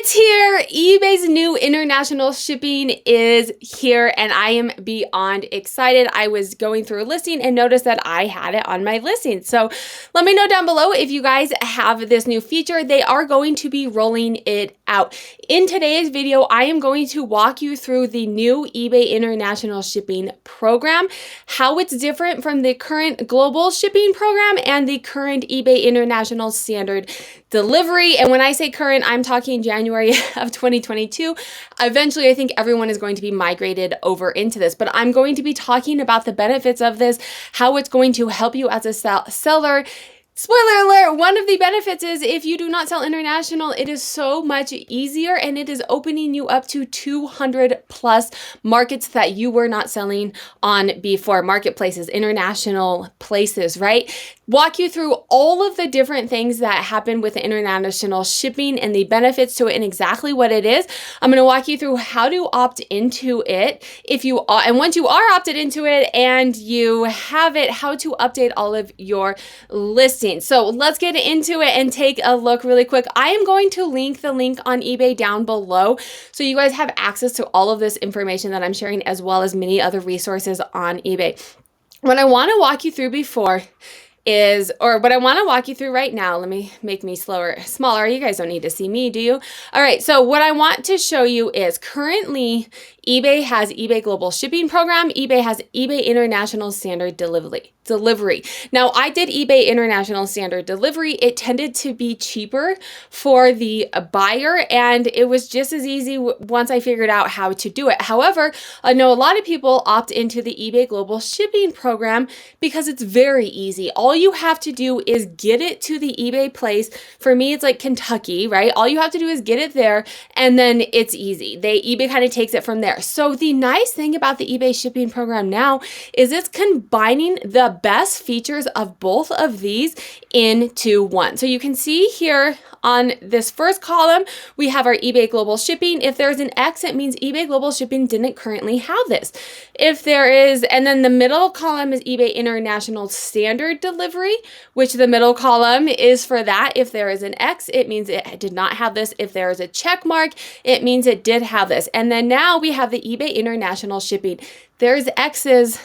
It's here. eBay's new international shipping is here and I am beyond excited. I was going through a listing and noticed that I had it on my listing. So let me know down below if you guys have this new feature. They are going to be rolling it out. In today's video, I am going to walk you through the new eBay international shipping program, how it's different from the current global shipping program and the current eBay international standard delivery. And when I say current, I'm talking January of 2022. Eventually, I think everyone is going to be migrated over into this, but I'm going to be talking about the benefits of this, how it's going to help you as a seller. Spoiler alert, one of the benefits is if you do not sell international, it is so much easier and it is opening you up to 200 plus markets that you were not selling on before. Marketplaces, international places, right? Walk you through all of the different things that happen with international shipping and the benefits to it and exactly what it is. I'm going to walk you through how to opt into it if you are, and once you are opted into it and you have it, how to update all of your listings. So let's get into it and take a look really quick. I am going to link the link on eBay down below so you guys have access to all of this information that I'm sharing as well as many other resources on eBay. What I want to walk you through what I want to walk you through right now, let me make me smaller. You guys don't need to see me, do you? All right, so what I want to show you is currently eBay has eBay Global Shipping Program. eBay has eBay International Standard Delivery. Now, I did eBay International Standard Delivery. It tended to be cheaper for the buyer, and it was just as easy once I figured out how to do it. However, I know a lot of people opt into the eBay Global Shipping Program because it's very easy. All you have to do is get it to the eBay place. For me, it's like Kentucky, right? All you have to do is get it there, and then it's easy. eBay kind of takes it from there. So the nice thing about the eBay shipping program now is it's combining the best features of both of these into one. So you can see here on this first column, we have our eBay Global Shipping. If there's an X, it means eBay Global Shipping didn't currently have this. If there is, and then the middle column is eBay International Standard Delivery, which the middle column is for that. If there is an X, it means it did not have this. If there is a check mark, it means it did have this. And then now we have the eBay International Shipping. There's X's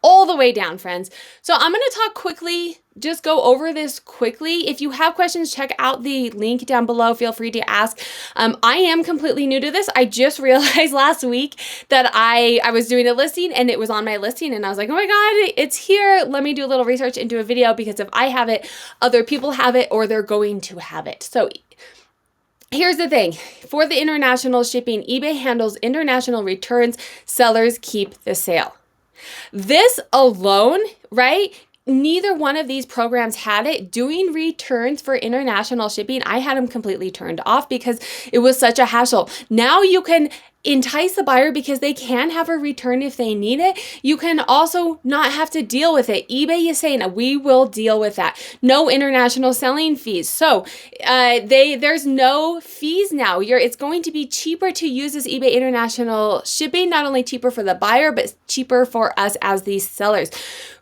all the way down, friends. So I'm going to talk quickly, just go over this quickly. If you have questions, check out the link down below. Feel free to ask. I am completely new to this. I just realized last week that I was doing a listing and it was on my listing and I was like, oh my God, it's here. Let me do a little research and do a video because if I have it, other people have it or they're going to have it. So here's the thing. For the international shipping, eBay handles international returns. Sellers keep the sale. This alone, right? Neither one of these programs had it. Doing returns for international shipping, I had them completely turned off because it was such a hassle. Now you can entice the buyer because they can have a return if they need it. You can also not have to deal with it. eBay is saying we will deal with that. No international selling fees. So there's no fees now. It's going to be cheaper to use this eBay international shipping, not only cheaper for the buyer, but cheaper for us as these sellers.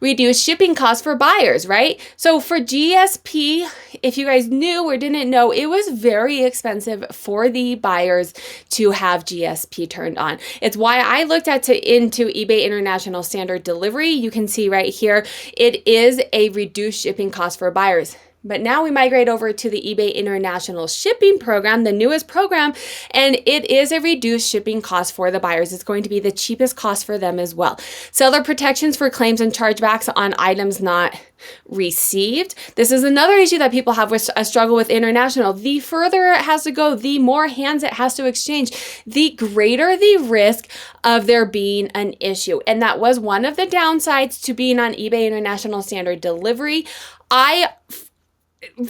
Reduce shipping costs for buyers, right? So for GSP, if you guys knew or didn't know, it was very expensive for the buyers to have GSP turned on. It's why I looked into eBay International Standard Delivery. You can see right here, it is a reduced shipping cost for buyers. But now we migrate over to the eBay International Shipping Program, the newest program, and it is a reduced shipping cost for the buyers. It's going to be the cheapest cost for them as well. Seller protections for claims and chargebacks on items not received. This is another issue that people have with a struggle with international. The further it has to go, the more hands it has to exchange, the greater the risk of there being an issue. And that was one of the downsides to being on eBay International Standard Delivery. I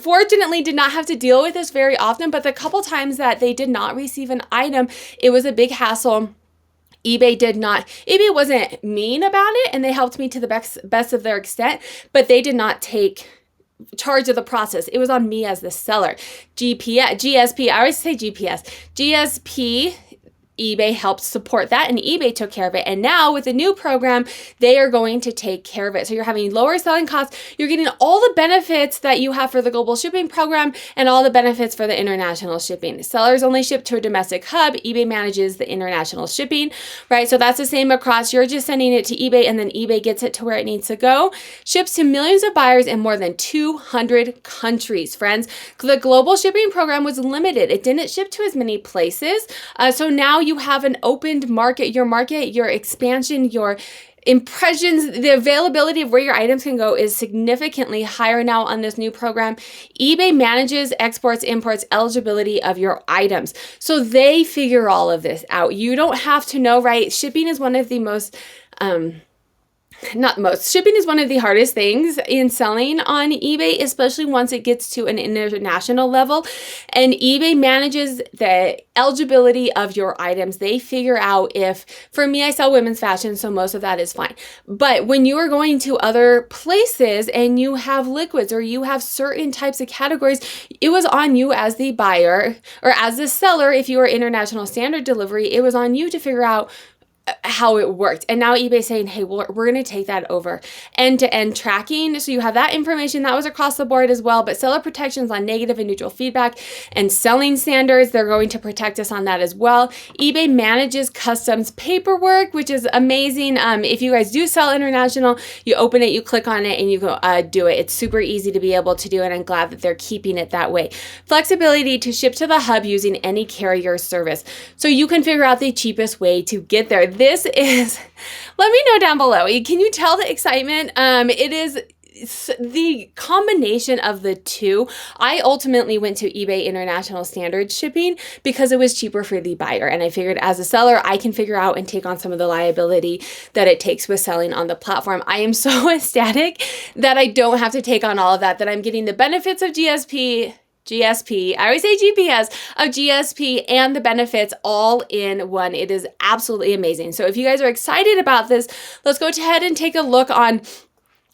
fortunately did not have to deal with this very often, but the couple times that they did not receive an item, it was a big hassle. eBay wasn't mean about it and they helped me to the best of their extent, but they did not take charge of the process. It was on me as the seller. GSP, I always say GPS. GSP eBay helped support that, and eBay took care of it. And now with the new program, they are going to take care of it. So you're having lower selling costs. You're getting all the benefits that you have for the global shipping program and all the benefits for the international shipping. Sellers only ship to a domestic hub. eBay manages the international shipping, right? So that's the same across. You're just sending it to eBay, and then eBay gets it to where it needs to go. Ships to millions of buyers in more than 200 countries, friends. The global shipping program was limited. It didn't ship to as many places. So now you have an opened market, your expansion, your impressions, the availability of where your items can go is significantly higher now on this new program. eBay manages exports, imports, eligibility of your items. So they figure all of this out. You don't have to know, right? Shipping is one of the most, shipping is one of the hardest things in selling on eBay, especially once it gets to an international level. And eBay manages the eligibility of your items. They figure out if, for me, I sell women's fashion, so most of that is fine. But when you are going to other places and you have liquids or you have certain types of categories, it was on you as the buyer or as the seller. If you were international standard delivery, it was on you to figure out how it worked. And now eBay's saying, hey, we're going to take that over. End-to-end tracking. So you have that information that was across the board as well, but seller protections on negative and neutral feedback and selling standards, they're going to protect us on that as well. eBay manages customs paperwork, which is amazing. If you guys do sell international, you open it, you click on it, and you go do it. It's super easy to be able to do, and I'm glad that they're keeping it that way. Flexibility to ship to the hub using any carrier service. So you can figure out the cheapest way to get there. This is, let me know down below. Can you tell the excitement? It is the combination of the two. I ultimately went to eBay International Standard Shipping because it was cheaper for the buyer. And I figured as a seller, I can figure out and take on some of the liability that it takes with selling on the platform. I am so ecstatic that I don't have to take on all of that I'm getting the benefits of GSP, I always say GPS, of GSP and the benefits all in one. It is absolutely amazing. So if you guys are excited about this, let's go ahead and take a look on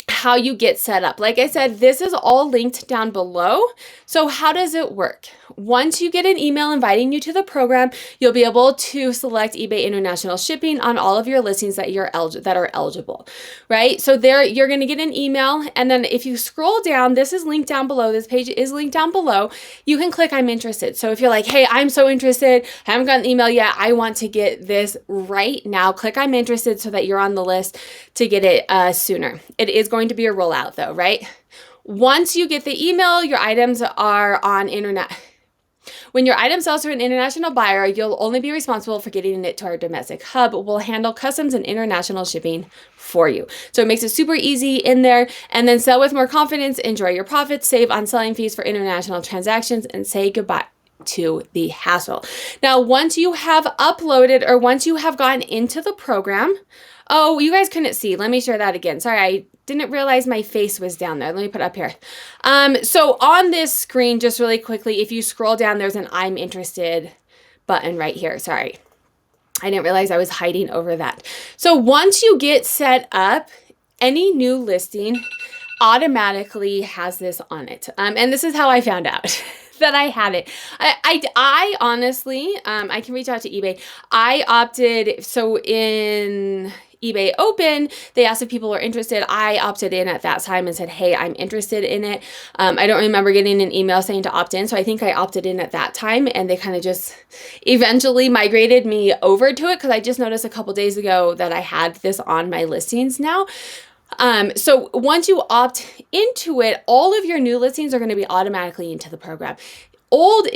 how you get set up. Like I said, this is all linked down below. So how does it work? Once you get an email inviting you to the program, you'll be able to select eBay International Shipping on all of your listings that are eligible, right? So there you're going to get an email, and then if you scroll down, this is linked down below. This page is linked down below. You can click I'm interested. So if you're like, hey, I'm so interested, I haven't gotten the email yet, I want to get this right now, click I'm interested so that you're on the list to get it sooner. It is going to be a rollout though, right? Once you get the email, your items are on internet. When your item sells to an international buyer, you'll only be responsible for getting it to our domestic hub. We'll handle customs and international shipping for you. So it makes it super easy in there. And then sell with more confidence, enjoy your profits, save on selling fees for international transactions, and say goodbye to the hassle. Now, once you have uploaded or once you have gotten into the program, oh, you guys couldn't see. Let me share that again. Sorry, I didn't realize my face was down there. Let me put it up here. So on this screen, just really quickly, if you scroll down, there's an I'm interested button right here. Sorry. I didn't realize I was hiding over that. So once you get set up, any new listing automatically has this on it. And this is how I found out that I had it. I honestly, I can reach out to eBay. I opted, so in eBay Open, they asked if people were interested. I opted in at that time and said, hey, I'm interested in it. I don't remember getting an email saying to opt in. So I think I opted in at that time, and they kind of just eventually migrated me over to it because I just noticed a couple days ago that I had this on my listings now. So once you opt into it, all of your new listings are going to be automatically into the program. Old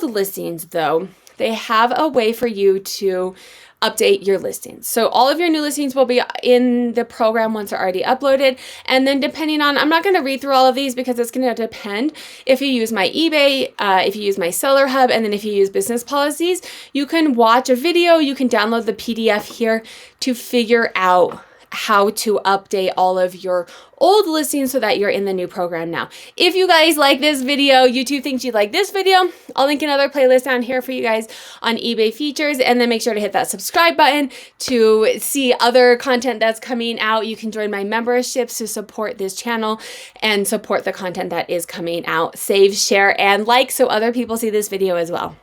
listings though, they have a way for you to update your listings. So all of your new listings will be in the program once they're already uploaded. And then depending on, I'm not going to read through all of these because it's going to depend if you use my eBay, if you use my seller hub, and then if you use business policies, you can watch a video, you can download the PDF here to figure out how to update all of your old listings so that you're in the new program now. If you guys like this video, YouTube thinks you like this video, I'll link another playlist down here for you guys on eBay features, and then make sure to hit that subscribe button to see other content that's coming out. You can join my memberships to support this channel and support the content that is coming out. Save, share, and like so other people see this video as well.